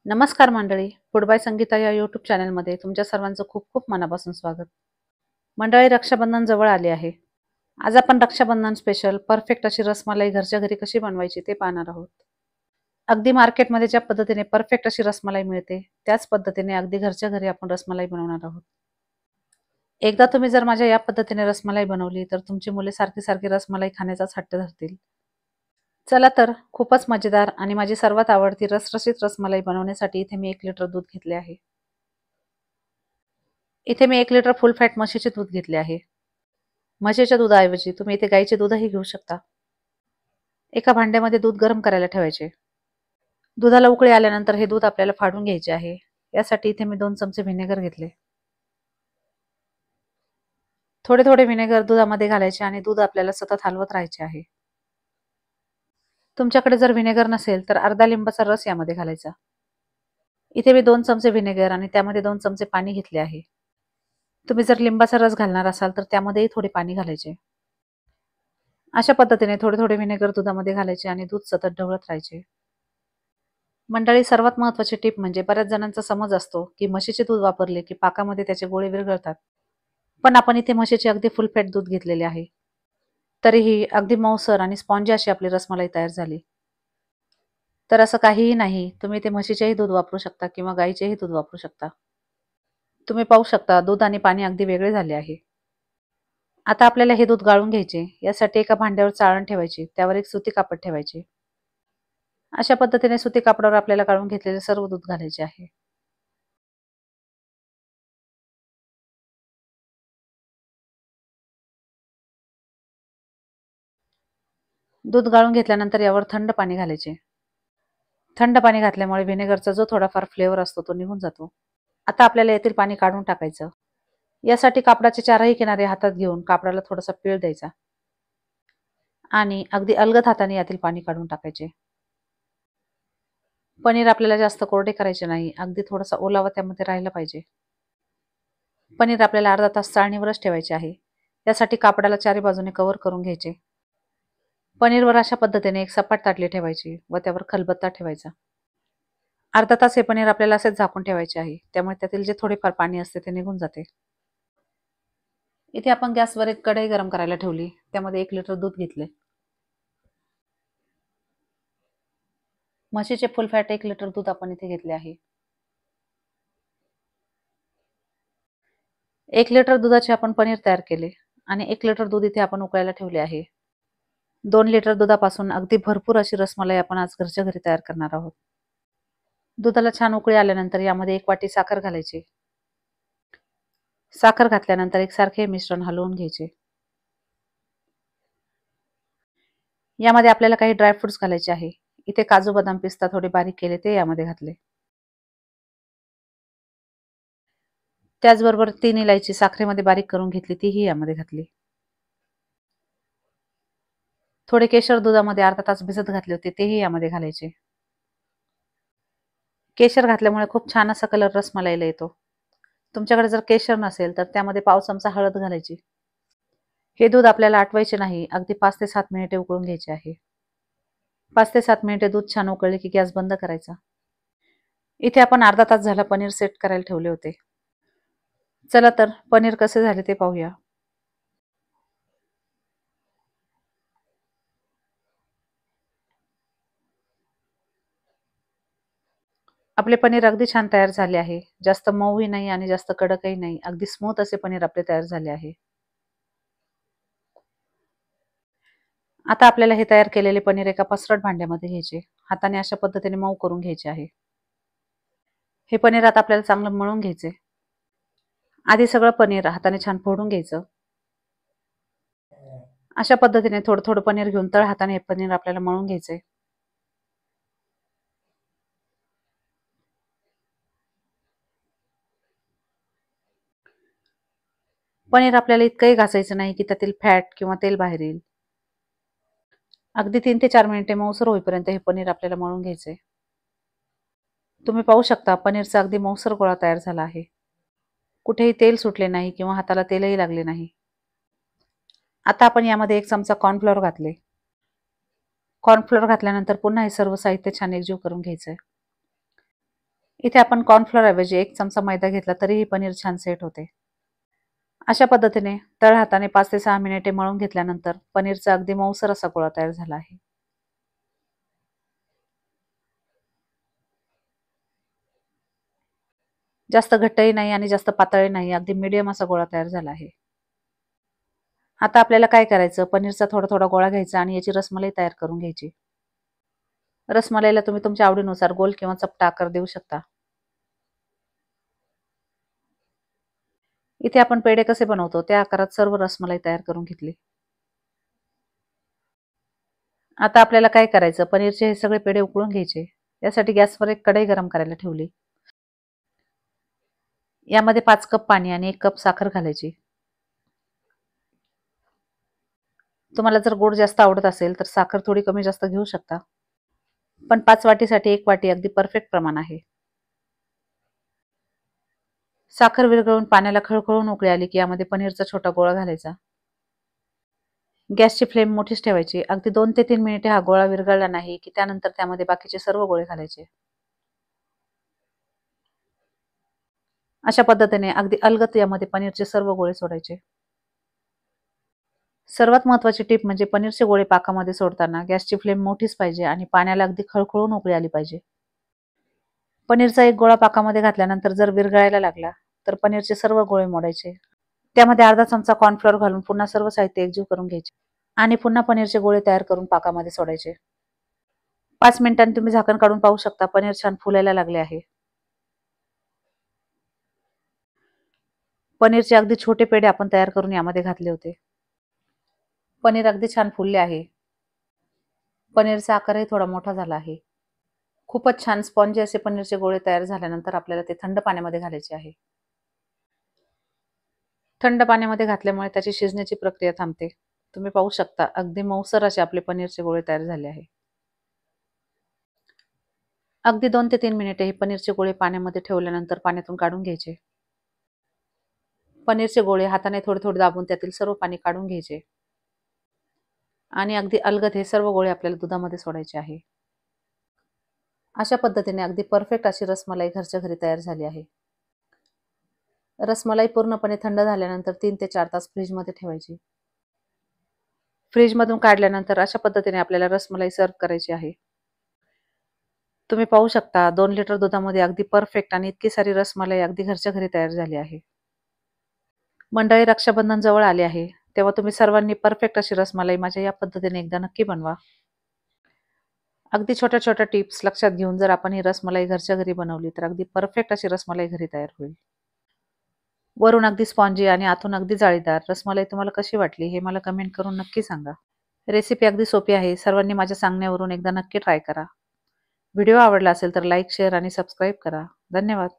नमस्कार मंडळी, food by Sangeeta या यूट्यूब चॅनलमध्ये तुमच्या सर्वांचं खूप खूप मनापासून स्वागत. मंडळी, रक्षाबंधन जवळ आले आहे. आज आपण रक्षाबंधन स्पेशल परफेक्ट अशी रसमलाई घरच्या घरी कशी बनवायची ते पाहणार आहोत. अगदी मार्केटमध्ये ज्या पद्धतीने परफेक्ट अशी रसमलाई मिळते त्याच पद्धतीने अगदी घरच्या घरी आपण रसमलाई बनवणार आहोत. एकदा तुम्ही जर माझ्या या पद्धतीने रसमलाई बनवली तर तुमची मुले सारखी सारखी रसमलाई खाण्याचाच हट्ट धरतील. चला तर, खूपच मजेदार आणि माझी सर्वात आवडती रसरशीत रसमलाई बनवण्यासाठी इथे मी 1 लिटर दूध घेतले आहे. इथे मी 1 लिटर फुल फॅट म्हशीचे दूध घेतले आहे. म्हशीच्या दुधाऐवजी तुम्ही इथे गाईचे दूधही घेऊ शकता. एका भांड्यामध्ये दूध गरम करायला ठेवायचे. दुधाला उकळी आल्यानंतर हे दूध आपल्याला फाडून घ्यायचे आहे. यासाठी इथे मी 2 चमचे व्हिनेगर घेतले. थोडे थोडे व्हिनेगर दुधामध्ये घालायचे आणि दूध आपल्याला सतत हलवत राहायचे आहे. तुमच्याकडे जर व्हिनेगर नसेल तर अर्धा लिंबाचा रस यामध्ये घालायचा. इथे मी 2 चमचे व्हिनेगर आणि त्यामध्ये 2 चमचे पाणी घेतले आहे. तुम्ही जर लिंबाचा रस घालणार असाल तर त्यामध्येही थोडे पाणी घालायचे. अशा पद्धतीने थोडे थोडे व्हिनेगर दुधामध्ये घालायचे आणि दूध सतत ढवळत राहायचे. मंडळी, सर्वात महत्त्वाची टीप म्हणजे बऱ्याच जणांचा समज असतो की म्हशीचे दूध वापरले की पाकामध्ये त्याचे गोळे विरघळतात. पण आपण इथे म्हशीचे अगदी फुल फॅट दूध घेतलेले आहे. तरीही अगदी मऊसर आणि स्पॉन्जी अशी आपली रसमलाई तयार झाली. तर असं काहीही नाही, तुम्ही इथे म्हशीचेही दूध वापरू शकता किंवा गाईचेही दूध वापरू शकता. तुम्ही पाहू शकता दूध आणि पाणी अगदी वेगळे झाले आहे. आता आपल्याला हे दूध गाळून घ्यायचे. यासाठी एका भांड्यावर चाळण ठेवायची, त्यावर एक सुती कापड ठेवायचे. अशा पद्धतीने सुती कापडावर आपल्याला गाळून घेतलेले सर्व दूध घालायचे आहे. दूध गाळून घेतल्यानंतर यावर थंड पाणी घालायचे. थंड पाणी घातल्यामुळे व्हिनेगरचा जो थोडाफार फ्लेवर असतो तो निघून जातो. आता आपल्याला यातील पाणी काढून टाकायचं. यासाठी कापडाचे चारही किनारे हातात घेऊन कापडाला थोडासा पीळ द्यायचा आणि अगदी अलगद हाताने यातील पाणी काढून टाकायचे. पनीर आपल्याला जास्त कोरडे करायचे नाही, अगदी थोडासा ओलावा त्यामध्ये राहिला पाहिजे. पनीर आपल्याला अर्धा तास चाळणीवरच ठेवायचे आहे. यासाठी कापडाला चारी बाजूने कव्हर करून घ्यायचे. पनीरवर अशा पद्धतीने एक सपाट ताटली ठेवायची व त्यावर खलबत्ता ठेवायचा. अर्धा तास हे पनीर आपल्याला असेच झाकून ठेवायचे आहे, त्यामुळे त्यातील जे थोडेफार पाणी असते ते निघून जाते. इथे आपण गॅसवर एक कढई गरम करायला ठेवली. त्यामध्ये 1 लिटर दूध घेतले. म्हशीचे फुल फॅट 1 लिटर दूध आपण इथे घेतले आहे. 1 लिटर दुधाचे आपण पनीर तयार केले आणि 1 लिटर दूध इथे आपण उकळायला ठेवले आहे. 2 लिटर दुधापासून अगदी भरपूर अशी रसमलाई आपण आज घरच्या घरी तयार करणार आहोत. दुधाला छान उकळी आल्यानंतर यामध्ये 1 वाटी साखर घालायची. साखर घातल्यानंतर एकसारखे मिश्रण हलवून घ्यायचे. यामध्ये आपल्याला काही ड्रायफ्रुट्स घालायचे आहे. इथे काजू, बदाम, पिस्ता थोडे बारीक केले ते यामध्ये घातले. त्याचबरोबर 3 इलायची साखरेमध्ये बारीक करून घेतली तीही यामध्ये घातली. थोडे केशर दुधामध्ये अर्धा तास भिजत घातले होते तेही यामध्ये घालायचे. केशर घातल्यामुळे खूप छान असा कलर रसमलाईला येतो. तुमच्याकडे जर केशर नसेल तर त्यामध्ये पाव चमचा हळद घालायची. हे दूध आपल्याला आटवायचे नाही, अगदी 5 ते 7 मिनिटे उकळून घ्यायचे आहे. 5 ते 7 मिनिटे दूध छान उकळले की गॅस बंद करायचा. इथे आपण अर्धा तास झाला पनीर सेट करायला ठेवले होते. चला तर पनीर कसे झाले ते पाहूया. आपले पनीर अगदी छान तयार झाले आहे. जास्त मऊही नाही आणि जास्त कडकही नाही. अगदी स्मूथ असे पनीर आपले तयार झाले आहे. आता आपल्याला हे तयार केलेले पनीर एका पसरट भांड्यामध्ये घ्यायचे. हाताने अशा पद्धतीने मऊ करून घ्यायचे आहे. हे पनीर आता आपल्याला चांगलं मळून घ्यायचे. आधी सगळं पनीर हाताने छान फोडून घ्यायचं. अशा पद्धतीने थोडं थोडं पनीर घेऊन तळ हाताने हे पनीर आपल्याला मळून घ्यायचे. पनीर आपल्याला इतकंही घासायचं नाही की त्यातील फॅट किंवा तेल बाहेर येईल. अगदी 3 ते 4 मिनिटे मऊसर होईपर्यंत हे पनीर आपल्याला मळून घ्यायचे. तुम्ही पाहू शकता पनीरचा अगदी मऊसर गोळा तयार झाला आहे. कुठेही तेल सुटले नाही किंवा हाताला तेलही लागले नाही. आता आपण यामध्ये 1 चमचा कॉर्नफ्लोअर घातले. कॉर्नफ्लोअर घातल्यानंतर पुन्हा हे सर्व साहित्य छान एकजीव करून घ्यायचंय. इथे आपण कॉर्नफ्लोअर ऐवजी 1 चमचा मैदा घेतला तरीही पनीर छान सेट होते. अशा पद्धतीने तळ हाताने 5 ते 6 मिनिटे मळून घेतल्यानंतर पनीरचा अगदी मऊसर असा गोळा तयार झाला आहे. जास्त घट्टही नाही आणि जास्त पातळही नाही, अगदी मीडियम असा गोळा तयार झाला आहे. आता आपल्याला काय करायचं, पनीरचा थोडा थोडा गोळा घ्यायचा आणि याची रसमलाई तयार करून घ्यायची. रसमलाईला तुम्ही तुमच्या आवडीनुसार गोल किंवा चपटा आकार देऊ शकता. इथे आपण पेढे कसे बनवतो त्या आकारात सर्व रसमलाई तयार करून घेतली. आता आपल्याला काय करायचं, पनीरचे हे सगळे पेढे उकळून घ्यायचे. यासाठी गॅसवर एक कढई गरम करायला ठेवली. यामध्ये 5 कप पाणी आणि 1 कप साखर घालायची. तुम्हाला जर गोड जास्त आवडत असेल तर साखर थोडी कमी जास्त घेऊ शकता. पण 5 वाटीसाठी 1 वाटी अगदी परफेक्ट प्रमाण आहे. साखर विरघळून पाण्याला खळखळून उकळी आली की यामध्ये पनीरचा छोटा गोळा घालायचा. गॅसची फ्लेम मोठीच ठेवायची. अगदी 2 ते 3 मिनिटे हा गोळा विरघळला नाही की त्यानंतर त्यामध्ये बाकीचे सर्व गोळे घालायचे. अशा पद्धतीने अगदी अलगद यामध्ये पनीरचे सर्व गोळे सोडायचे. सर्वात महत्त्वाची टीप म्हणजे पनीरचे गोळे पाकामध्ये सोडताना गॅसची फ्लेम मोठीच पाहिजे आणि पाण्याला अगदी खळखळून उकळी आली पाहिजे. पनीरचा एक गोळा पाकामध्ये घातल्यानंतर जर विरघळायला लागला तर पनीरचे सर्व गोळे मोडायचे. त्यामध्ये अर्धा चमचा कॉर्नफ्लोअर घालून पुन्हा सर्व साहित्य एकजीव करून घ्यायचे आणि पुन्हा पनीरचे गोळे तयार करून पाकामध्ये सोडायचे. 5 मिनिटांनी तुम्ही झाकण काढून पाहू शकता, पनीर छान फुलायला लागले आहे. पनीरचे अगदी छोटे पेढे आपण तयार करून यामध्ये घातले होते. पनीर अगदी छान फुलले आहे. पनीरचा आकारही थोडा मोठा झाला आहे. खूपच छान स्पॉन्जी असे पनीरचे गोळे तयार झाल्यानंतर आपल्याला ते थंड पाण्यामध्ये घालायचे आहे. थंड पाण्यामध्ये घातल्यामुळे त्याची शिजण्याची प्रक्रिया थांबते. तुम्ही पाहू शकता अगदी मऊसर असे आपले पनीरचे गोळे तयार झाले आहे. अगदी 2 ते 3 मिनिटे हे पनीरचे गोळे पाण्यामध्ये ठेवल्यानंतर पाण्यातून काढून घ्यायचे. पनीरचे गोळे हाताने थोडे थोडे दाबून त्यातील सर्व पाणी काढून घ्यायचे आणि अगदी अलगद हे सर्व गोळे आपल्याला दुधामध्ये सोडायचे आहे. अशा पद्धतीने अगदी परफेक्ट अशी रसमलाई घरच्या घरी तयार झाली आहे. रसमलाई पूर्णपणे थंड झाल्यानंतर 3 ते 4 तास फ्रीजमध्ये ठेवायची. फ्रीजमधून काढल्यानंतर अशा पद्धतीने आपल्याला रसमलाई सर्व्ह करायची आहे. तुम्ही पाहू शकता 2 लिटर दुधामध्ये अगदी परफेक्ट आणि इतकी सारी रसमलाई अगदी घरच्या घरी तयार झाली आहे. मंडळी, रक्षाबंधन जवळ आले आहे, तेव्हा तुम्ही सर्वांनी परफेक्ट अशी रसमलाई माझ्या या पद्धतीने एकदा नक्की बनवा. अगदी छोट्या छोट्या टिप्स लक्षात घेऊन जर आपण ही रसमलाई घरच्या घरी बनवली तर अगदी परफेक्ट अशी रसमलाई घरी तयार होईल. वरून अगदी स्पॉन्जी आणि आतून अगदी जाळीदार रसमलाई तुम्हाला कशी वाटली हे मला कमेंट करून नक्की सांगा. रेसिपी अगदी सोपी आहे. सर्वांनी माझ्या सांगण्यावरून एकदा नक्की ट्राय करा. व्हिडिओ आवडला असेल तर लाईक, शेअर आणि सबस्क्राईब करा. धन्यवाद.